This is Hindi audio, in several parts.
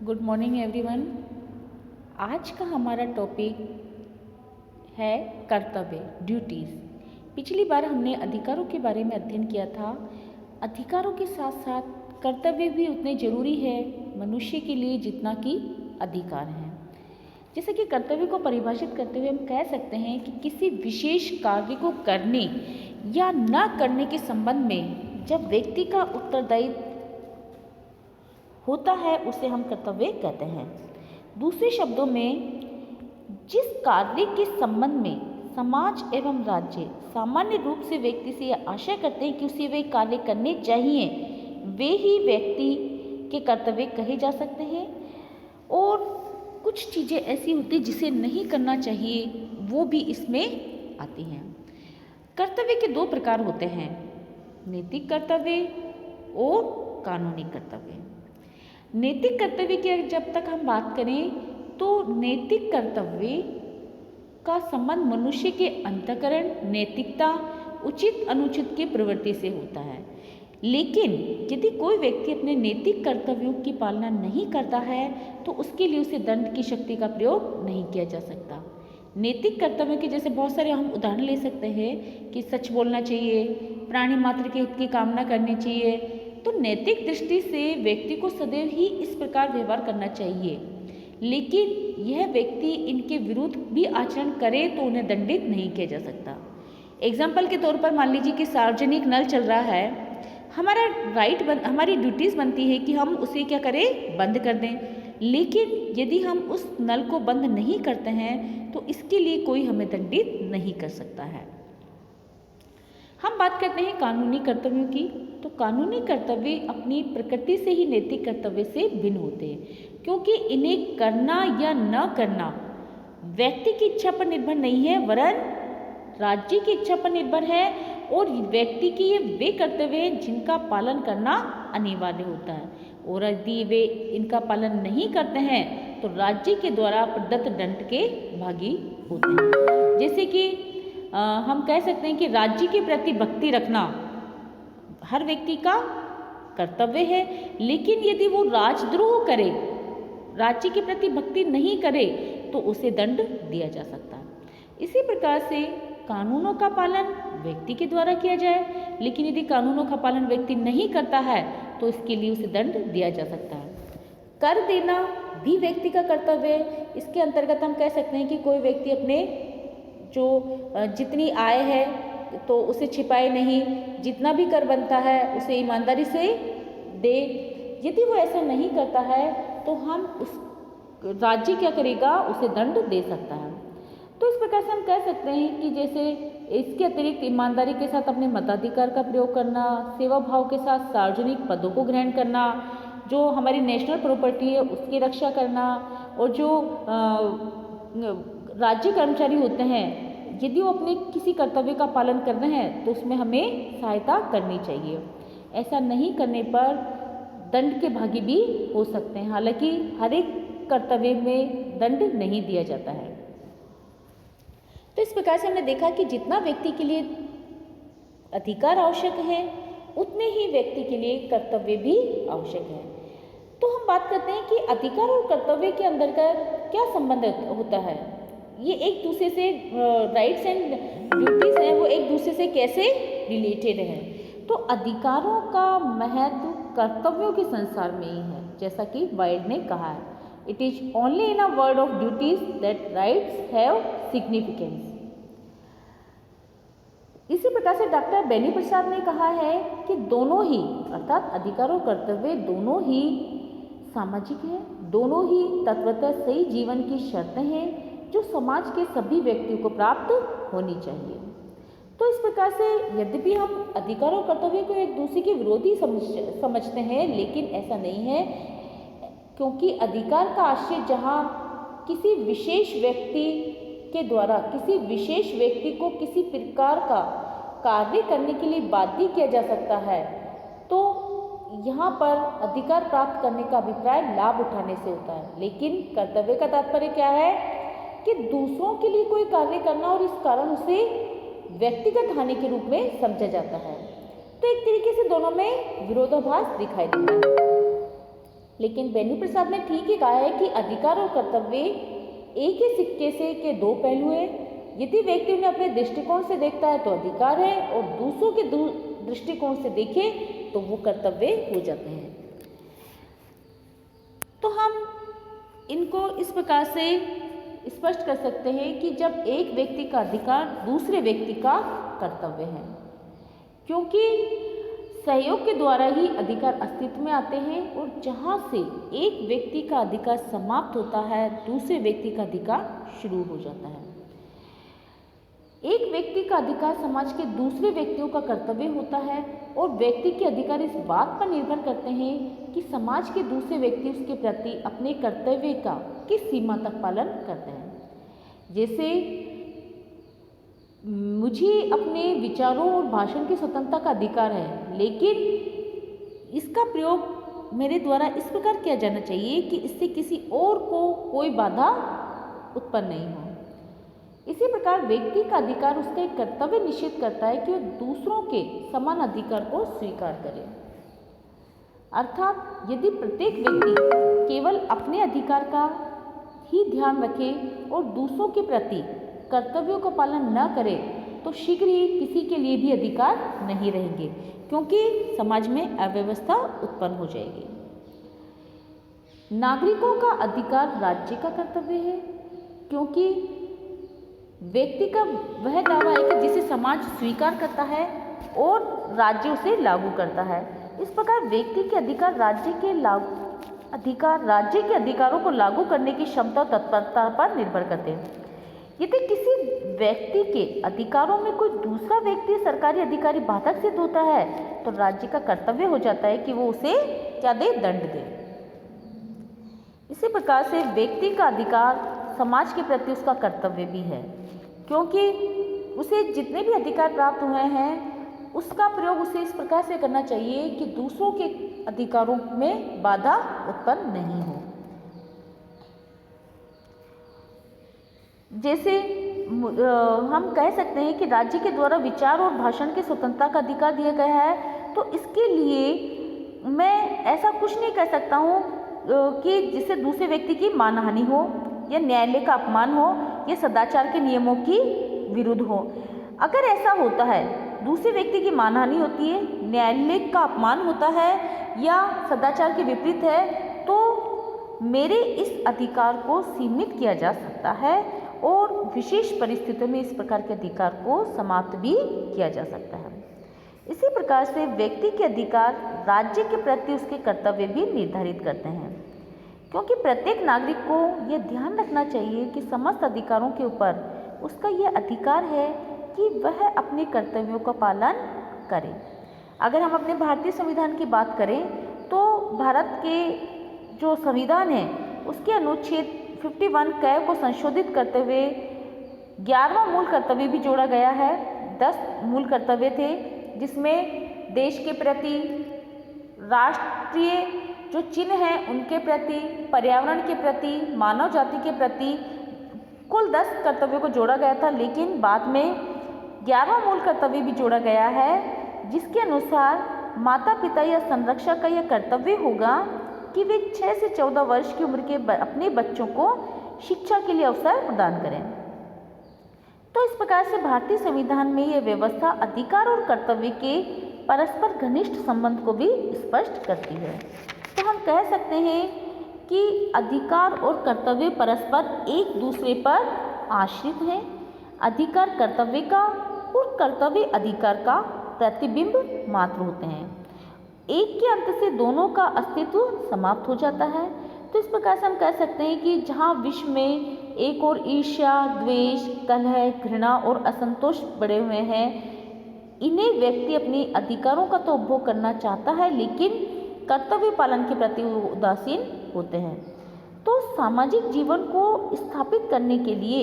Good morning everyone. आज का हमारा टॉपिक है कर्तव्य, ड्यूटीज़। पिछली बार हमने अधिकारों के बारे में अध्ययन किया था। अधिकारों के साथ साथ कर्तव्य भी उतने ज़रूरी है मनुष्य के लिए जितना कि अधिकार हैं। जैसे कि कर्तव्य को परिभाषित करते हुए हम कह सकते हैं कि किसी विशेष कार्य को करने या न करने के संबंध में जब व्यक्ति का उत्तरदायित्व होता है उसे हम कर्तव्य कहते हैं। दूसरे शब्दों में, जिस कार्य के संबंध में समाज एवं राज्य सामान्य रूप से व्यक्ति से यह आशा करते हैं कि उसे वे कार्य करने चाहिए, वे ही व्यक्ति के कर्तव्य कहे जा सकते हैं। और कुछ चीज़ें ऐसी होती जिसे नहीं करना चाहिए, वो भी इसमें आती हैं। कर्तव्य के दो प्रकार होते हैं, नैतिक कर्तव्य और कानूनी कर्तव्य। नैतिक कर्तव्य की जब तक हम बात करें तो नैतिक कर्तव्य का संबंध मनुष्य के अंतःकरण, नैतिकता, उचित अनुचित की प्रवृत्ति से होता है। लेकिन यदि कोई व्यक्ति अपने नैतिक कर्तव्यों की पालना नहीं करता है तो उसके लिए उसे दंड की शक्ति का प्रयोग नहीं किया जा सकता। नैतिक कर्तव्य के जैसे बहुत सारे हम उदाहरण ले सकते हैं कि सच बोलना चाहिए, प्राणी मात्र के हित की कामना करनी चाहिए। तो नैतिक दृष्टि से व्यक्ति को सदैव ही इस प्रकार व्यवहार करना चाहिए, लेकिन यह व्यक्ति इनके विरुद्ध भी आचरण करे तो उन्हें दंडित नहीं किया जा सकता। एग्जाम्पल के तौर पर मान लीजिए कि सार्वजनिक नल चल रहा है, हमारी ड्यूटीज़ बनती है कि हम उसे क्या करें, बंद कर दें। लेकिन यदि हम उस नल को बंद नहीं करते हैं तो इसके लिए कोई हमें दंडित नहीं कर सकता है। हम बात करते हैं कानूनी कर्तव्यों की। तो कानूनी कर्तव्य अपनी प्रकृति से ही नैतिक कर्तव्य से भिन्न होते हैं, क्योंकि इन्हें करना या न करना व्यक्ति की इच्छा पर निर्भर नहीं है, वरन राज्य की इच्छा पर निर्भर है। और व्यक्ति की ये वे कर्तव्य हैं जिनका पालन करना अनिवार्य होता है, और यदि वे इनका पालन नहीं करते हैं तो राज्य के द्वारा प्रदत्त दंड के भागी होते हैं। जैसे कि हम कह सकते हैं कि राज्य के प्रति भक्ति रखना हर व्यक्ति का कर्तव्य है, लेकिन यदि वो राजद्रोह करे, राज्य के प्रति भक्ति नहीं करे तो उसे दंड दिया जा सकता है। इसी प्रकार से कानूनों का पालन व्यक्ति के द्वारा किया जाए, लेकिन यदि कानूनों का पालन व्यक्ति नहीं करता है तो इसके लिए उसे दंड दिया जा सकता है। कर देना भी व्यक्ति का कर्तव्य है। इसके अंतर्गत हम कह सकते हैं कि कोई व्यक्ति अपने जो जितनी आय है तो उसे छिपाए नहीं, जितना भी कर बनता है उसे ईमानदारी से दे। यदि वो ऐसा नहीं करता है तो हम उस राज्य क्या करेगा, उसे दंड दे सकता है। तो इस प्रकार से हम कह सकते हैं कि जैसे इसके अतिरिक्त ईमानदारी के साथ अपने मताधिकार का प्रयोग करना, सेवा भाव के साथ सार्वजनिक पदों को ग्रहण करना, जो हमारी नेशनल प्रॉपर्टी है उसकी रक्षा करना, और जो राज्य कर्मचारी होते हैं यदि वो अपने किसी कर्तव्य का पालन कर रहे हैं तो उसमें हमें सहायता करनी चाहिए। ऐसा नहीं करने पर दंड के भागी भी हो सकते हैं। हालांकि हर एक कर्तव्य में दंड नहीं दिया जाता है। तो इस प्रकार से हमने देखा कि जितना व्यक्ति के लिए अधिकार आवश्यक है उतने ही व्यक्ति के लिए कर्तव्य भी आवश्यक है। तो हम बात करते हैं कि अधिकार और कर्तव्य के अंदर का क्या संबंध होता है। ये एक दूसरे से राइट्स एंड ड्यूटीज हैं, वो एक दूसरे से कैसे रिलेटेड हैं। तो अधिकारों का महत्व कर्तव्यों के संसार में ही है, जैसा कि वाइल्ड ने कहा है, it is only in a world of duties that rights have significance. इसी प्रकार से डॉक्टर बेनी प्रसाद ने कहा है कि दोनों ही, अर्थात अधिकार और कर्तव्य दोनों ही सामाजिक हैं, दोनों ही तत्वतः सही जीवन की शर्तें हैं जो समाज के सभी व्यक्तियों को प्राप्त होनी चाहिए। तो इस प्रकार से यद्यपि हम अधिकार और कर्तव्य को एक दूसरे के विरोधी समझते हैं, लेकिन ऐसा नहीं है, क्योंकि अधिकार का आश्रय जहाँ किसी विशेष व्यक्ति के द्वारा किसी विशेष व्यक्ति को किसी प्रकार का कार्य करने के लिए बाध्य किया जा सकता है, तो यहाँ पर अधिकार प्राप्त करने का अभिप्राय लाभ उठाने से होता है। लेकिन कर्तव्य का तात्पर्य क्या है कि दूसरों के लिए कोई कार्य करना और इस कारण उसे व्यक्तिगत हानि के रूप में समझा जाता है। तो एक तरीके से दोनों में विरोधाभास दिखाई देता है। लेकिन बेनी प्रसाद ने ठीक ही कहा है कि अधिकार और कर्तव्य एक ही सिक्के से के दो पहलू हैं। यदि व्यक्ति उन्हें अपने दृष्टिकोण से देखता है तो अधिकार है, और दूसरों के दृष्टिकोण से देखे तो वो कर्तव्य हो जाते हैं। तो हम इनको इस प्रकार से स्पष्ट कर सकते हैं कि जब एक व्यक्ति का अधिकार दूसरे व्यक्ति का कर्तव्य है, क्योंकि सहयोग के द्वारा ही अधिकार अस्तित्व में आते हैं, और जहाँ से एक व्यक्ति का अधिकार समाप्त होता है दूसरे व्यक्ति का अधिकार शुरू हो जाता है। एक व्यक्ति का अधिकार समाज के दूसरे व्यक्तियों का कर्तव्य होता है, और व्यक्ति के अधिकार इस बात पर निर्भर करते हैं कि समाज के दूसरे व्यक्ति उसके प्रति अपने कर्तव्य का किस सीमा तक पालन करते हैं। जैसे मुझे अपने विचारों और भाषण की स्वतंत्रता का अधिकार है, लेकिन इसका प्रयोग मेरे द्वारा इस प्रकार किया जाना चाहिए कि इससे किसी और को कोई बाधा उत्पन्न नहीं हो। इसी प्रकार व्यक्ति का अधिकार उसका एक कर्तव्य निश्चित करता है कि वह दूसरों के समान अधिकार को स्वीकार करे। अर्थात यदि प्रत्येक व्यक्ति केवल अपने अधिकार का ही ध्यान रखे और दूसरों के प्रति कर्तव्यों का पालन न करे तो शीघ्र ही किसी के लिए भी अधिकार नहीं रहेंगे, क्योंकि समाज में अव्यवस्था उत्पन्न हो जाएगी। नागरिकों का अधिकार राज्य का कर्तव्य है, क्योंकि व्यक्ति का वह दावा है कि जिसे समाज स्वीकार करता है और राज्य उसे लागू करता है। इस प्रकार व्यक्ति के अधिकार राज्य के अधिकारों को लागू करने की क्षमता और तत्परता पर निर्भर करते हैं। यदि किसी व्यक्ति के अधिकारों में कोई दूसरा व्यक्ति सरकारी अधिकारी बाधक सिद्ध होता है तो राज्य का कर्तव्य हो जाता है कि वो उसे क्या दे, दंड दे। इसी प्रकार से व्यक्ति का अधिकार समाज के प्रति उसका कर्तव्य भी है, क्योंकि उसे जितने भी अधिकार प्राप्त हुए हैं उसका प्रयोग उसे इस प्रकार से करना चाहिए कि दूसरों के अधिकारों में बाधा उत्पन्न नहीं हो। जैसे हम कह सकते हैं कि राज्य के द्वारा विचार और भाषण की स्वतंत्रता का अधिकार दिया गया है, तो इसके लिए मैं ऐसा कुछ नहीं कह सकता हूँ कि जिससे दूसरे व्यक्ति की मानहानि हो या न्यायालय का अपमान हो या सदाचार के नियमों की विरुद्ध हो। अगर ऐसा होता है, दूसरे व्यक्ति की मानहानि होती है, न्यायालय का अपमान होता है या सदाचार के विपरीत है, तो मेरे इस अधिकार को सीमित किया जा सकता है और विशेष परिस्थितियों में इस प्रकार के अधिकार को समाप्त भी किया जा सकता है। इसी प्रकार से व्यक्ति के अधिकार राज्य के प्रति उसके कर्तव्य भी निर्धारित करते हैं, क्योंकि प्रत्येक नागरिक को यह ध्यान रखना चाहिए कि समस्त अधिकारों के ऊपर उसका यह अधिकार है कि वह अपने कर्तव्यों का पालन करे। अगर हम अपने भारतीय संविधान की बात करें तो भारत के जो संविधान है उसके अनुच्छेद 51 क को संशोधित करते हुए 11वां मूल कर्तव्य भी जोड़ा गया है। 10 मूल कर्तव्य थे, जिसमें देश के प्रति, राष्ट्रीय जो चिन्ह हैं उनके प्रति, पर्यावरण के प्रति, मानव जाति के प्रति कुल 10 कर्तव्यों को जोड़ा गया था। लेकिन बाद में 11वां मूल कर्तव्य भी जोड़ा गया है, जिसके अनुसार माता पिता या संरक्षक का यह कर्तव्य होगा कि वे 6 से 14 वर्ष की उम्र के अपने बच्चों को शिक्षा के लिए अवसर प्रदान करें। तो इस प्रकार से भारतीय संविधान में यह व्यवस्था अधिकार और कर्तव्य के परस्पर घनिष्ठ संबंध को भी स्पष्ट करती है। तो हम कह सकते हैं कि अधिकार और कर्तव्य परस्पर एक दूसरे पर आश्रित हैं। अधिकार कर्तव्य का और कर्तव्य अधिकार का प्रतिबिंब मात्र होते हैं। एक के अंत से दोनों का अस्तित्व समाप्त हो जाता है। तो इस प्रकार से हम कह सकते हैं कि जहाँ विश्व में एक और ईर्ष्या, द्वेष, कलह, घृणा और असंतोष बढ़े हुए हैं, इन्हें व्यक्ति अपने अधिकारों का तो उपभोग करना चाहता है, लेकिन कर्तव्य पालन के प्रति उदासीन होते हैं। तो सामाजिक जीवन को स्थापित करने के लिए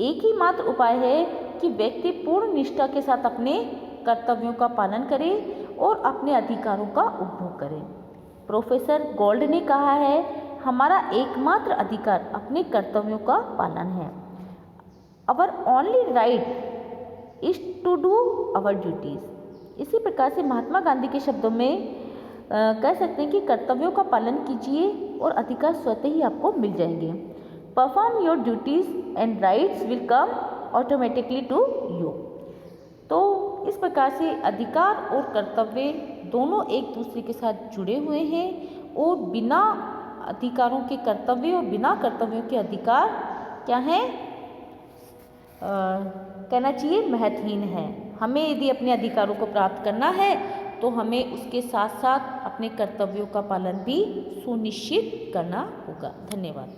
एक ही मात्र उपाय है कि व्यक्ति पूर्ण निष्ठा के साथ अपने कर्तव्यों का पालन करे और अपने अधिकारों का उपभोग करे। प्रोफेसर गोल्ड ने कहा है, हमारा एकमात्र अधिकार अपने कर्तव्यों का पालन है। Our only right is to do our duties। इसी प्रकार से महात्मा गांधी के शब्दों में कह सकते हैं कि कर्तव्यों का पालन कीजिए और अधिकार स्वतः ही आपको मिल जाएंगे। Perform your duties and rights will come automatically to you. तो इस प्रकार से अधिकार और कर्तव्य दोनों एक दूसरे के साथ जुड़े हुए हैं और बिना अधिकारों के कर्तव्य और बिना कर्तव्यों के अधिकार क्या हैं, कहना चाहिए महत्वहीन है। हमें यदि अपने अधिकारों को प्राप्त करना है तो हमें उसके साथ साथ अपने कर्तव्यों का पालन भी सुनिश्चित करना होगा। धन्यवाद।